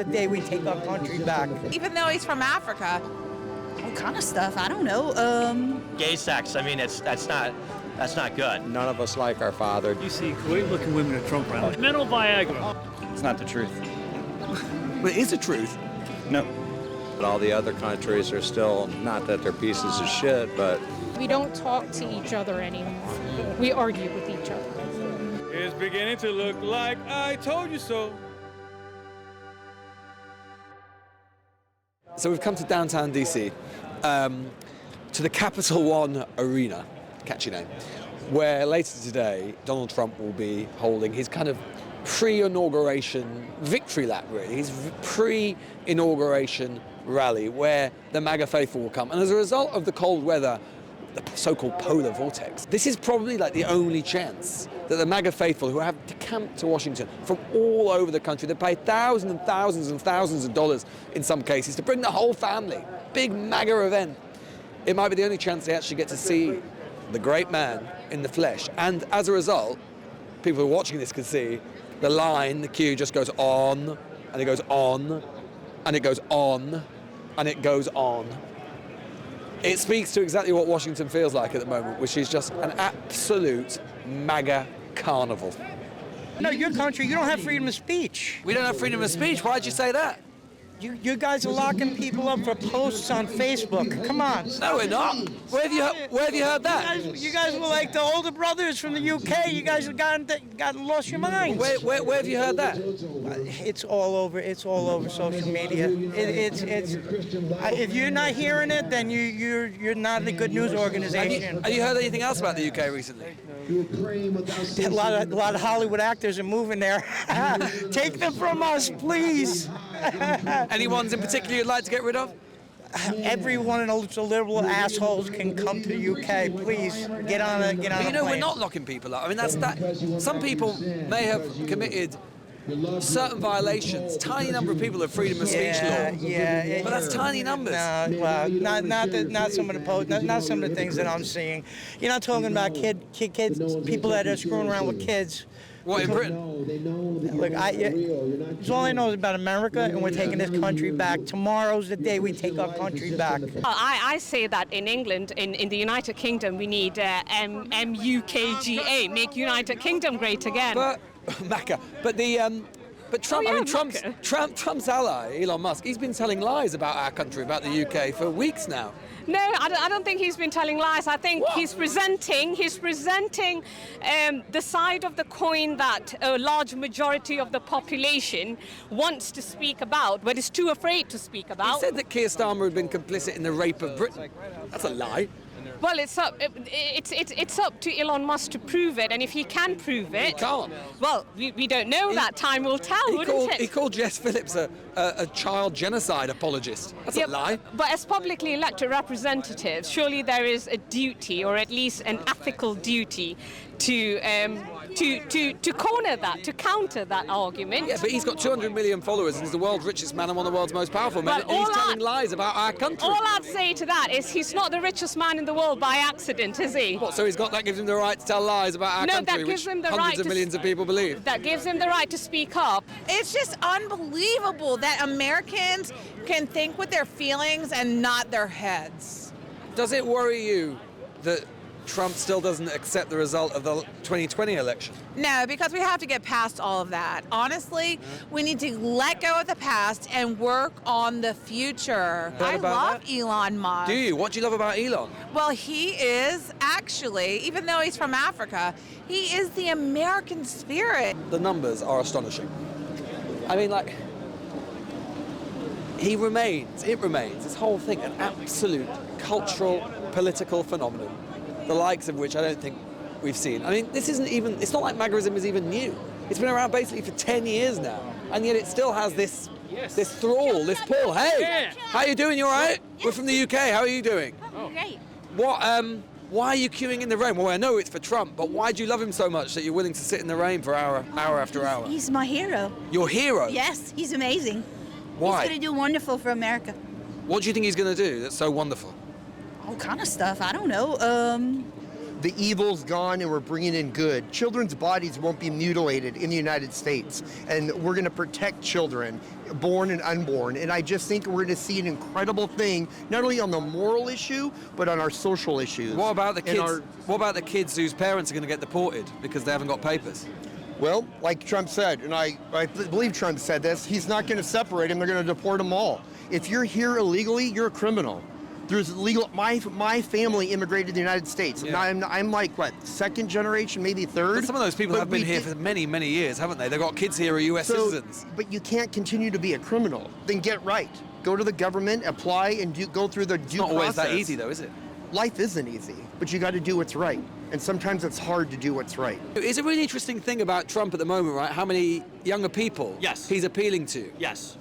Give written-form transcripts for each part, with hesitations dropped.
the day we take our country back. Even though he's from Africa. All kind of stuff. I don't know. Gay sex. I mean, that's not good. None of us like our father. You see great-looking women at Trump rallies. Mental Viagra. It's not the truth. But it is the truth. No. But all the other countries are still, not that they're pieces of shit, but... We don't talk to each other anymore. We argue with each other. It's beginning to look like I told you so. So we've come to downtown DC, to the Capital One Arena, catchy name, where later today Donald Trump will be holding his kind of pre-inauguration victory lap, really, his pre-inauguration rally where the MAGA faithful will come. And as a result of the cold weather, the so-called polar vortex, this is probably like the only chance that the MAGA faithful who have decamped to Washington from all over the country, they pay thousands and thousands and thousands of dollars in some cases to bring the whole family, big MAGA event. It might be the only chance they actually get to see the great man in the flesh. And as a result, people who are watching this can see the line, the queue just goes on, and it goes on, and it goes on, and it goes on. It speaks to exactly what Washington feels like at the moment, which is just an absolute MAGA carnival. No, your country, you don't have freedom of speech. We don't have freedom of speech. Why'd you say that? You guys are locking people up for posts on Facebook. Come on. No, we're not. Where have you heard that? You guys were like the older brothers from the UK. You guys have lost your minds. Where have you heard that? It's all over. It's all over social media. If you're not hearing it, then you're not in a good news organization. Have you heard anything else about the UK recently? A lot of Hollywood actors are moving there. Take them from us, please. Any ones in particular you'd like to get rid of? Every one of those liberal assholes can come to the UK. Please get on a But you know, plane. we're not locking people up. I mean, that's that. Some people may have committed certain violations. Tiny number of people have freedom of speech law. Yeah. But that's tiny numbers. No, well, not some of the not some of the things that I'm seeing. You're not talking about kids, people that are screwing around with kids. What, in Britain? Look, all I know is about America, and we're taking this country back. Tomorrow's the day we take our country back. I say that in England, in the United Kingdom, we need MUKGA, make United Kingdom great again. But MAGA. But Trump. Oh, yeah, I mean, Trump's ally, Elon Musk. He's been telling lies about our country, about the UK, for weeks now. No, I don't think he's been telling lies. I think he's presenting the side of the coin that a large majority of the population wants to speak about, but is too afraid to speak about. He said that Keir Starmer had been complicit in the rape of Britain. That's a lie. Well, it's up to Elon Musk to prove it, and if he can prove it... He can't. Well, we don't know that. Time will tell, wouldn't it? He called Jess Phillips a child genocide apologist. That's a lie. But as publicly elected representatives, surely there is a duty, or at least an ethical duty, to corner that, to counter that argument. Yeah, but he's got 200 million followers and he's the world's richest man and one of the world's most powerful men. And he's telling lies about our country. All I'd say to that is he's not the richest man in the world by accident, is he? What, so that gives him the right to tell lies about our country, that gives him the hundreds right of millions of people believe? That gives him the right to speak up. It's just unbelievable that Americans can think with their feelings and not their heads. Does it worry you that Trump still doesn't accept the result of the 2020 election? No, because we have to get past all of that. Honestly, we need to let go of the past and work on the future. I love Elon Musk. Do you? What do you love about Elon? Well, he is actually, even though he's from Africa, he is the American spirit. The numbers are astonishing. I mean, like, it remains, this whole thing, an absolute cultural, political phenomenon, the likes of which I don't think we've seen. I mean, it's not like MAGAism is even new. It's been around basically for 10 years now, and yet it still has this thrall, this pull. Hey, how you doing? You all right? We're from the UK. How are you doing? Oh, great. Why are you queuing in the rain? Well, I know it's for Trump, but why do you love him so much that you're willing to sit in the rain for hour after hour? He's my hero. Your hero? Yes, he's amazing. Why? He's going to do wonderful for America. What do you think he's going to do that's so wonderful? All kind of stuff. I don't know. the evil's gone and we're bringing in good. Children's bodies won't be mutilated in the United States, and we're going to protect children, born and unborn. And I just think we're going to see an incredible thing, not only on the moral issue, but on our social issues. What about the kids? What about the kids whose parents are going to get deported because they haven't got papers? Well, like Trump said, and I believe Trump said this, he's not going to separate them, they're going to deport them all. If you're here illegally, you're a criminal. There's legal. My family immigrated to the United States. Yeah. I'm like, what, second generation, maybe third? But some of those people have been here for many, many years, haven't they? They've got kids here who are US citizens. But you can't continue to be a criminal. Then get right. Go to the government, apply, and go through the due process. It's not always that easy, though, is it? Life isn't easy, but you got to do what's right. And sometimes it's hard to do what's right. It's a really interesting thing about Trump at the moment, right? How many younger people he's appealing to. Yes.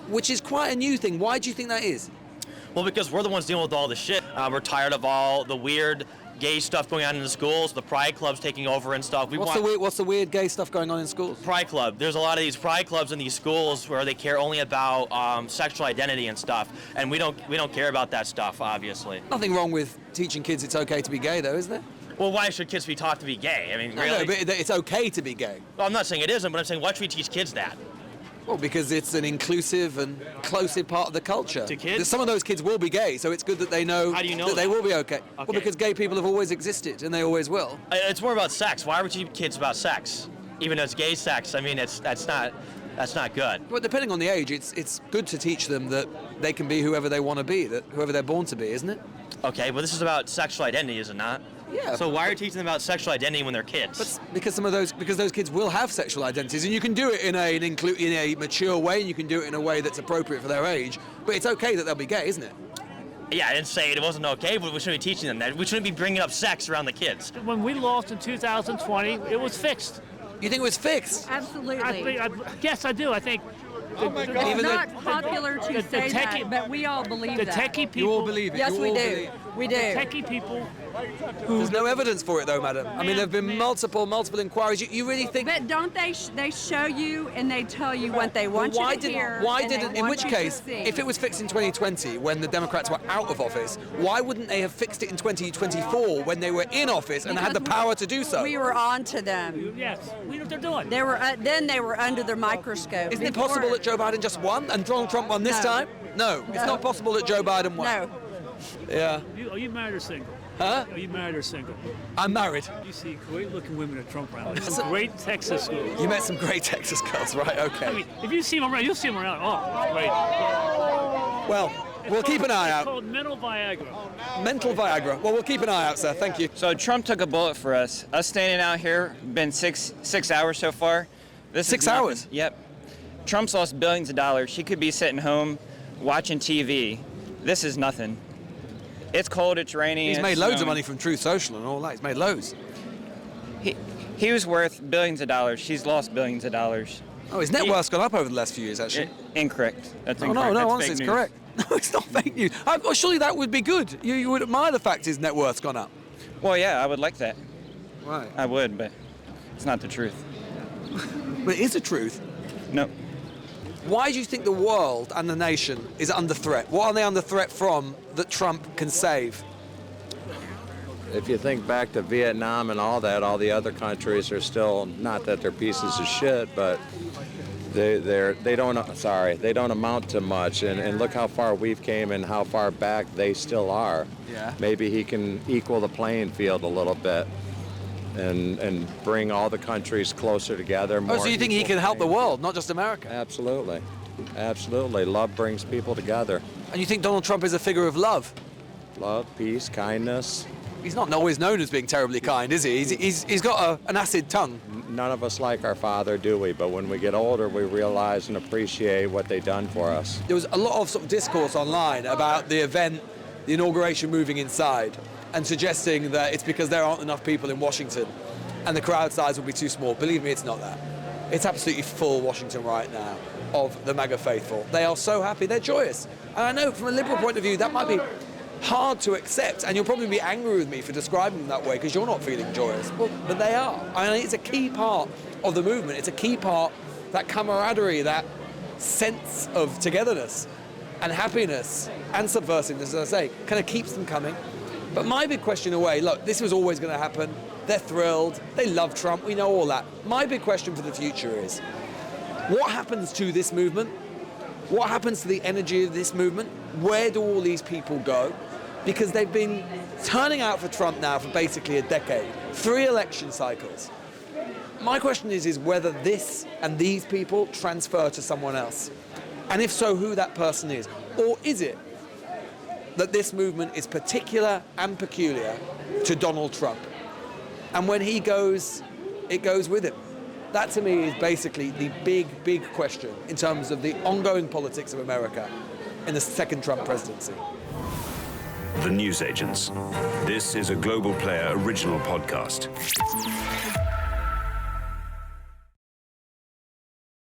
Which is quite a new thing. Why do you think that is? Well, because we're the ones dealing with all the shit. We're tired of all the weird gay stuff going on in the schools, the pride clubs taking over and stuff. What's the weird gay stuff going on in schools? Pride club. There's a lot of these pride clubs in these schools where they care only about sexual identity and stuff, and we don't care about that stuff, obviously. Nothing wrong with teaching kids it's okay to be gay, though, is there? Well, why should kids be taught to be gay? I mean, really? No, but it's okay to be gay. Well, I'm not saying it isn't, but I'm saying why should we teach kids that? Well, because it's an inclusive and inclusive part of the culture. To kids? Some of those kids will be gay, so it's good that they know, How do you know that they will be okay. Well, because gay people have always existed, and they always will. It's more about sex. Why would you teach kids about sex? Even though it's gay sex, I mean, that's not good. But depending on the age, it's good to teach them that they can be whoever they want to be, that whoever they're born to be, isn't it? Okay, but this is about sexual identity, is it not? Yeah. So why are you teaching them about sexual identity when they're kids? But because those kids will have sexual identities, and you can do it in a mature way, and you can do it in a way that's appropriate for their age. But it's okay that they'll be gay, isn't it? Yeah, I didn't say it wasn't okay, but we shouldn't be teaching them that. We shouldn't be bringing up sex around the kids. When we lost in 2020, it was fixed. You think it was fixed? Absolutely. Yes, I do. I think. Oh my God. It's not popular to say that, but we all believe that. The techie people. You all believe it. Yes, you we all do. believe it. We do. The techie people. There's no evidence for it, though, madam. I mean, there have been multiple inquiries. You really think? But don't they show you and they tell you what they want you to hear? In which case, if it was fixed in 2020 when the Democrats were out of office, why wouldn't they have fixed it in 2024 when they were in office and had the power to do so? We were on to them. Yes, we know what they're doing. Then they were under the microscope. Isn't it possible that Joe Biden just won and Donald Trump won this time? No, it's not possible that Joe Biden won. No. Yeah. Are you married or single? Huh? Are you married or single? I'm married. You see great-looking women at Trump rallies. Some great Texas girls. You met some great Texas girls, right? Okay. I mean, if you see them around, you'll see them around. Oh, great. Well, we'll keep an eye out. It's called mental Viagra. Mental Viagra. Well, we'll keep an eye out, sir. Thank you. So Trump took a bullet for us. Us standing out here, been six hours so far. This 6 hours? Yep. Trump's lost billions of dollars. He could be sitting home watching TV. This is nothing. It's cold, it's raining. He's made loads of money from Truth Social and all that. He's made loads. He was worth billions of dollars. She's lost billions of dollars. Oh, his net worth's gone up over the last few years, actually. Incorrect. That's Oh, incorrect. no, That's honestly, fake it's news. correct. No, it's not fake news. Well, surely that would be good. You would admire the fact his net worth's gone up. Well, yeah, I would like that. Right. I would, but it's not the truth. But it is the truth. No. Why do you think the world and the nation is under threat? What are they under threat from that Trump can save? If you think back to Vietnam and all that, all the other countries are still, not that they're pieces of shit, but they don't amount to much. And look how far we've came and how far back they still are. Yeah. Maybe he can equal the playing field a little bit and bring all the countries closer together. Oh, so you think he can help the world, not just America? Absolutely. Absolutely. Love brings people together. And you think Donald Trump is a figure of love? Love, peace, kindness. He's not always known as being terribly kind, is he? He's got an acid tongue. None of us like our father, do we? But when we get older, we realize and appreciate what they've done for us. There was a lot of sort of discourse online about the event, the inauguration moving inside, and suggesting that it's because there aren't enough people in Washington and the crowd size will be too small. Believe me, it's not that. It's absolutely full Washington right now of the MAGA faithful. They are so happy, they're joyous. And I know from a liberal point of view, that might be hard to accept, and you'll probably be angry with me for describing them that way because you're not feeling joyous. Well, but they are. I mean, it's a key part of the movement. It's a key part, that camaraderie, that sense of togetherness and happiness and subversiveness, as I say, kind of keeps them coming. But my big question away, look, this was always going to happen. They're thrilled. They love Trump. We know all that. My big question for the future is, what happens to this movement? What happens to the energy of this movement? Where do all these people go? Because they've been turning out for Trump now for basically a decade, 3 election cycles. My question is whether this and these people transfer to someone else. And if so, who that person is. Or is it that this movement is particular and peculiar to Donald Trump? And when he goes, it goes with him. That to me is basically the big question in terms of the ongoing politics of America in the second Trump presidency. The Newsagents. This is a Global Player original podcast.